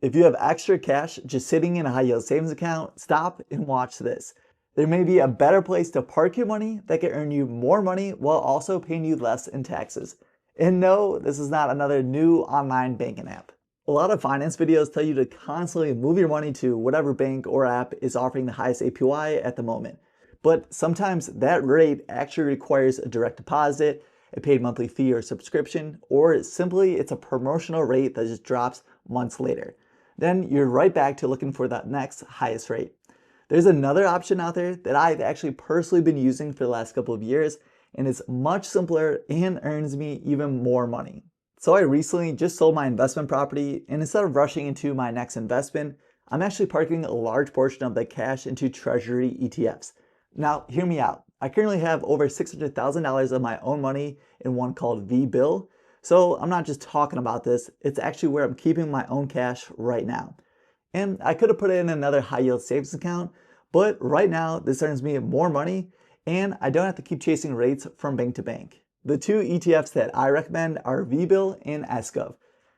If you have extra cash just sitting in a high yield savings account, stop and watch this. There may be a better place to park your money that can earn you more money while also paying you less in taxes. And no, this is not another new online banking app. A lot of finance videos tell you to constantly move your money to whatever bank or app is offering the highest APY at the moment. But sometimes that rate actually requires a direct deposit, a paid monthly fee or subscription, or simply it's a promotional rate that just drops months later. Then you're right back to looking for that next highest rate. There's another option out there that I've actually personally been using for the last couple of years, and it's much simpler and earns me even more money. So I recently just sold my investment property, and instead of rushing into my next investment, I'm actually parking a large portion of that cash into Treasury ETFs. Now, hear me out. I currently have over $600,000 of my own money in one called VBIL. So I'm not just talking about this, it's actually where I'm keeping my own cash right now. And I could have put it in another high yield savings account, but right now this earns me more money and I don't have to keep chasing rates from bank to bank. The two ETFs that I recommend are VBIL and SGOV.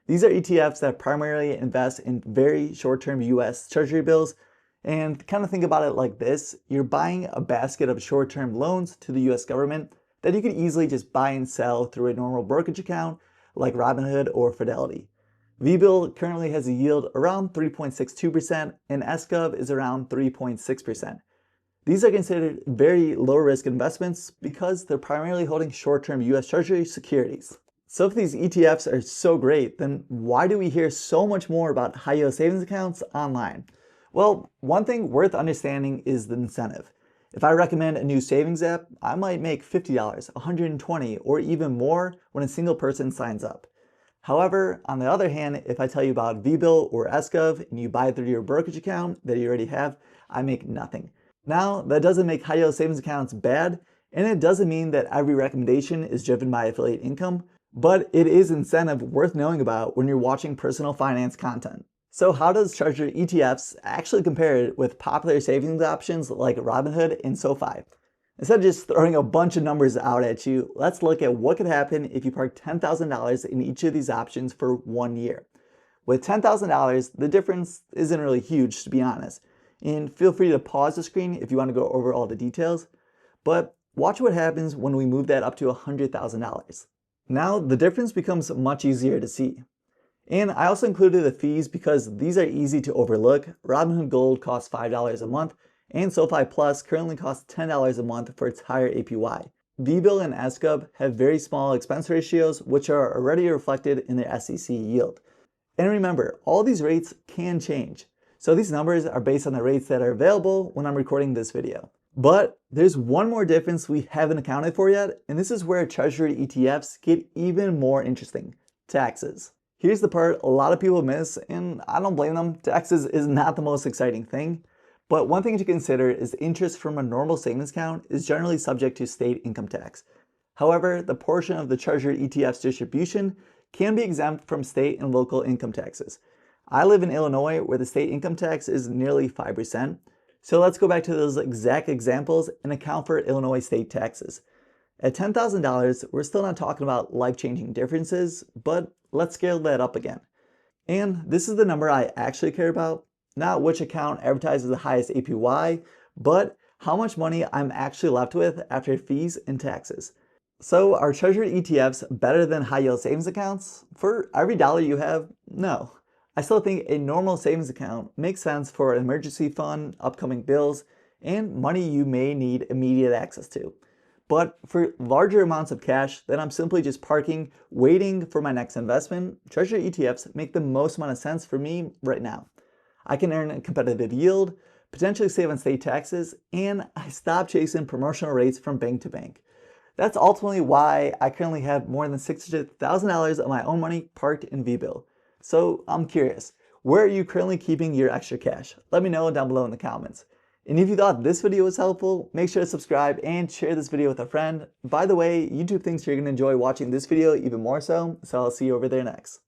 These are ETFs that primarily invest in very short-term US Treasury bills. And kind of think about it like this, you're buying a basket of short-term loans to the US government that you could easily just buy and sell through a normal brokerage account like Robinhood or Fidelity. VBIL currently has a yield around 3.62% and SGOV is around 3.6%. These are considered very low risk investments because they're primarily holding short-term US Treasury securities. So if these ETFs are so great, then why do we hear so much more about high yield savings accounts online? Well, one thing worth understanding is the incentive. If I recommend a new savings app, I might make $50, $120, or even more when a single person signs up. However, on the other hand, if I tell you about VBIL or SGOV and you buy it through your brokerage account that you already have, I make nothing. Now, that doesn't make high yield savings accounts bad, and it doesn't mean that every recommendation is driven by affiliate income, but it is incentive worth knowing about when you're watching personal finance content. So how does Treasury ETFs actually compare with popular savings options like Robinhood and SoFi? Instead of just throwing a bunch of numbers out at you, let's look at what could happen if you park $10,000 in each of these options for 1 year. With $10,000, the difference isn't really huge, to be honest. And feel free to pause the screen if you want to go over all the details. But watch what happens when we move that up to $100,000. Now the difference becomes much easier to see. And I also included the fees because these are easy to overlook. Robinhood Gold costs $5 a month, and SoFi Plus currently costs $10 a month for its higher APY. VBIL and SGOV have very small expense ratios, which are already reflected in their SEC yield. And remember, all these rates can change. So these numbers are based on the rates that are available when I'm recording this video. But there's one more difference we haven't accounted for yet, and this is where Treasury ETFs get even more interesting: taxes. Here's the part a lot of people miss, and I don't blame them. Taxes is not the most exciting thing. But one thing to consider is the interest from a normal savings account is generally subject to state income tax. However, the portion of the Treasury ETF's distribution can be exempt from state and local income taxes. I live in Illinois where the state income tax is nearly 5%. So let's go back to those exact examples and account for Illinois state taxes. At $10,000, we're still not talking about life-changing differences, but let's scale that up again. And this is the number I actually care about, not which account advertises the highest APY, but how much money I'm actually left with after fees and taxes. So are Treasury ETFs better than high yield savings accounts? For every dollar you have, no. I still think a normal savings account makes sense for an emergency fund, upcoming bills, and money you may need immediate access to. But for larger amounts of cash that I'm simply just parking, waiting for my next investment, Treasury ETFs make the most amount of sense for me right now. I can earn a competitive yield, potentially save on state taxes, and I stop chasing promotional rates from bank to bank. That's ultimately why I currently have more than $600,000 of my own money parked in VBIL. So I'm curious, where are you currently keeping your extra cash? Let me know down below in the comments. And if you thought this video was helpful, make sure to subscribe and share this video with a friend. By the way, YouTube thinks you're going to enjoy watching this video even more so I'll see you over there next.